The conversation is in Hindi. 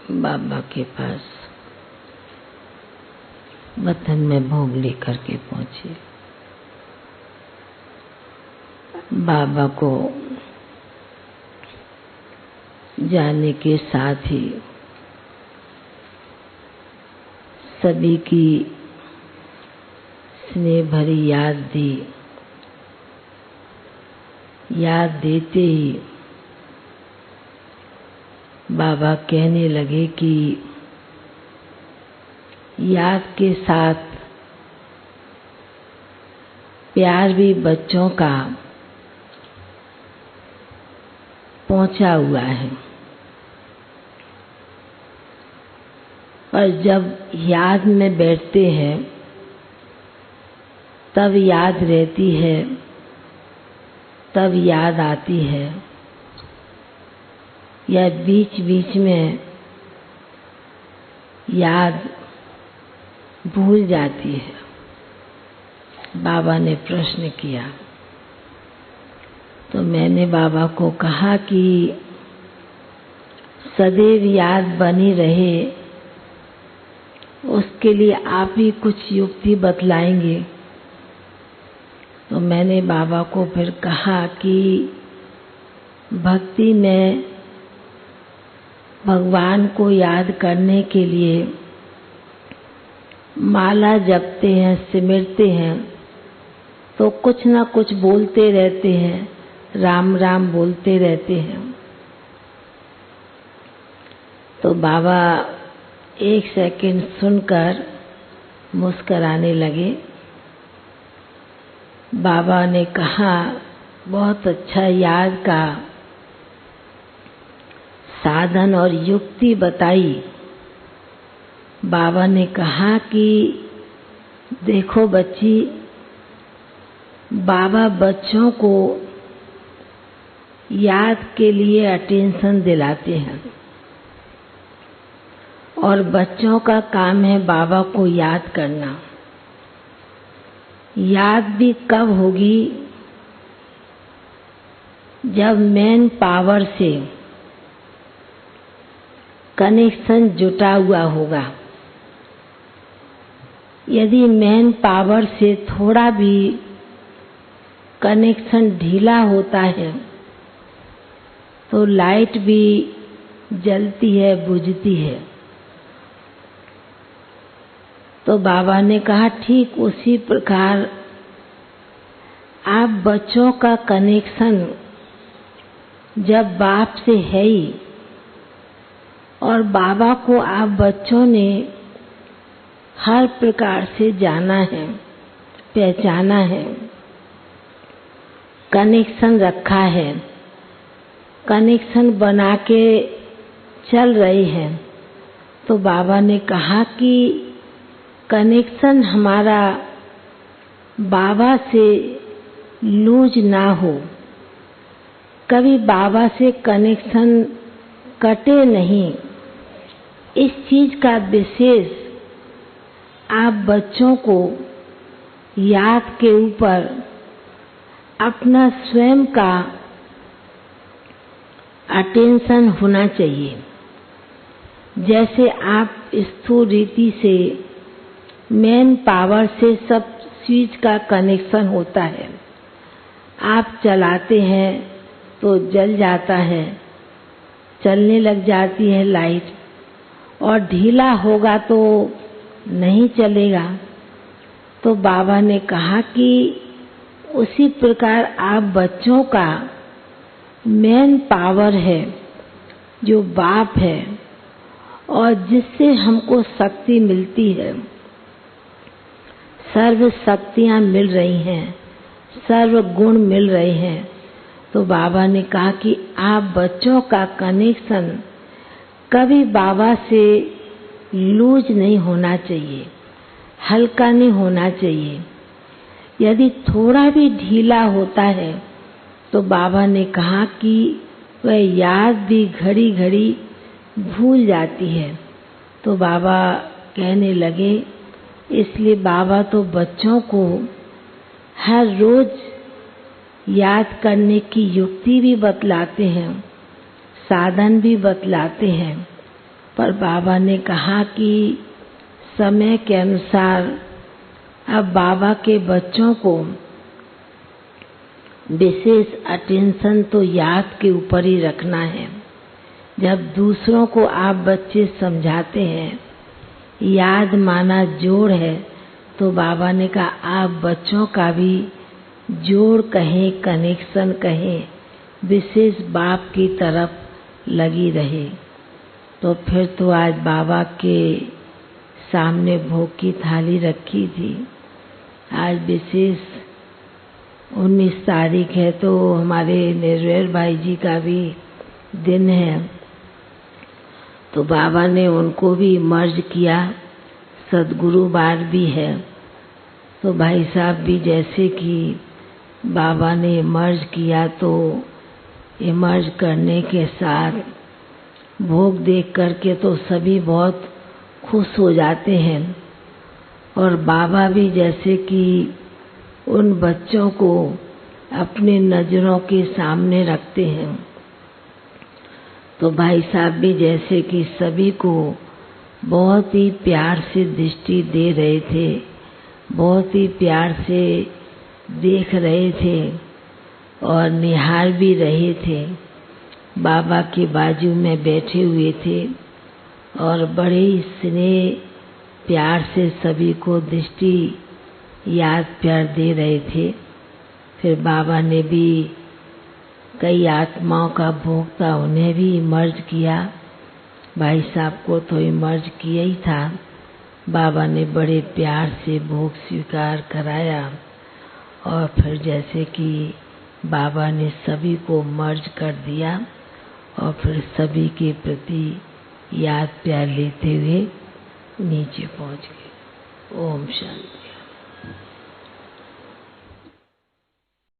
बाबा के पास वतन में भोग लेकर के पहुंचे। बाबा को जाने के साथ ही सभी की स्नेह भरी याद दी। याद देते ही बाबा कहने लगे कि याद के साथ प्यार भी बच्चों का पहुंचा हुआ है, पर जब याद में बैठते हैं तब याद रहती है, तब याद आती है, या बीच बीच में याद भूल जाती है। बाबा ने प्रश्न किया तो मैंने बाबा को कहा कि सदैव याद बनी रहे उसके लिए आप ही कुछ युक्ति बतलाएंगे। तो मैंने बाबा को फिर कहा कि भक्ति में भगवान को याद करने के लिए माला जपते हैं, सिमरते हैं, तो कुछ ना कुछ बोलते रहते हैं, राम राम बोलते रहते हैं। तो बाबा एक सेकंड सुनकर मुस्कराने लगे। बाबा ने कहा, बहुत अच्छा याद का साधन और युक्ति बताई। बाबा ने कहा कि देखो बच्ची, बाबा बच्चों को याद के लिए अटेंशन दिलाते हैं और बच्चों का काम है बाबा को याद करना। याद भी कब होगी? जब मेन पावर से कनेक्शन जुटा हुआ होगा। यदि मेन पावर से थोड़ा भी कनेक्शन ढीला होता है तो लाइट भी जलती है, बुझती है। तो बाबा ने कहा ठीक उसी प्रकार आप बच्चों का कनेक्शन जब बाप से है ही और बाबा को आप बच्चों ने हर प्रकार से जाना है, पहचाना है, कनेक्शन रखा है, कनेक्शन बना के चल रहे हैं, तो बाबा ने कहा कि कनेक्शन हमारा बाबा से लूज ना हो। कभी बाबा से कनेक्शन कटे नहीं। इस चीज का विशेष आप बच्चों को याद के ऊपर अपना स्वयं का अटेंशन होना चाहिए। जैसे आप स्थूल रीति से मेन पावर से सब स्विच का कनेक्शन होता है, आप चलाते हैं तो जल जाता है, चलने लग जाती है लाइट, और ढीला होगा तो नहीं चलेगा। तो बाबा ने कहा कि उसी प्रकार आप बच्चों का मेन पावर है जो बाप है और जिससे हमको शक्ति मिलती है, सर्व शक्तियां मिल रही हैं, सर्व गुण मिल रहे हैं। तो बाबा ने कहा कि आप बच्चों का कनेक्शन कभी बाबा से लूज नहीं होना चाहिए, हल्का नहीं होना चाहिए। यदि थोड़ा भी ढीला होता है तो बाबा ने कहा कि वह याद भी घड़ी घड़ी भूल जाती है। तो बाबा कहने लगे, इसलिए बाबा तो बच्चों को हर रोज याद करने की युक्ति भी बतलाते हैं, साधन भी बतलाते हैं। पर बाबा ने कहा कि समय के अनुसार अब बाबा के बच्चों को विशेष अटेंशन तो याद के ऊपर ही रखना है। जब दूसरों को आप बच्चे समझाते हैं, याद माना जोड़ है, तो बाबा ने कहा आप बच्चों का भी जोड़ कहें, कनेक्शन कहें, विशेष बाप की तरफ लगी रहे। तो फिर तो आज बाबा के सामने भोग की थाली रखी थी। आज विशेष 19 तारीख है, तो हमारे निर्वैर भाई जी का भी दिन है। तो बाबा ने उनको भी मर्ज किया, सद्गुरुवार भी है। तो भाई साहब भी जैसे कि बाबा ने मर्ज किया, तो ये मर्ज करने के साथ भोग देख करके तो सभी बहुत खुश हो जाते हैं। और बाबा भी जैसे कि उन बच्चों को अपने नजरों के सामने रखते हैं, तो भाई साहब भी जैसे कि सभी को बहुत ही प्यार से दृष्टि दे रहे थे, बहुत ही प्यार से देख रहे थे और निहार भी रहे थे। बाबा के बाजू में बैठे हुए थे और बड़े ही स्नेह प्यार से सभी को दृष्टि याद प्यार दे रहे थे। फिर बाबा ने भी कई आत्माओं का भोग था, उन्हें भी इमर्ज किया। भाई साहब को तो इमर्ज किया ही था। बाबा ने बड़े प्यार से भोग स्वीकार कराया और फिर जैसे कि बाबा ने सभी को मर्ज कर दिया और फिर सभी के प्रति याद प्यार लेते हुए नीचे पहुंच गए। ओम शांति।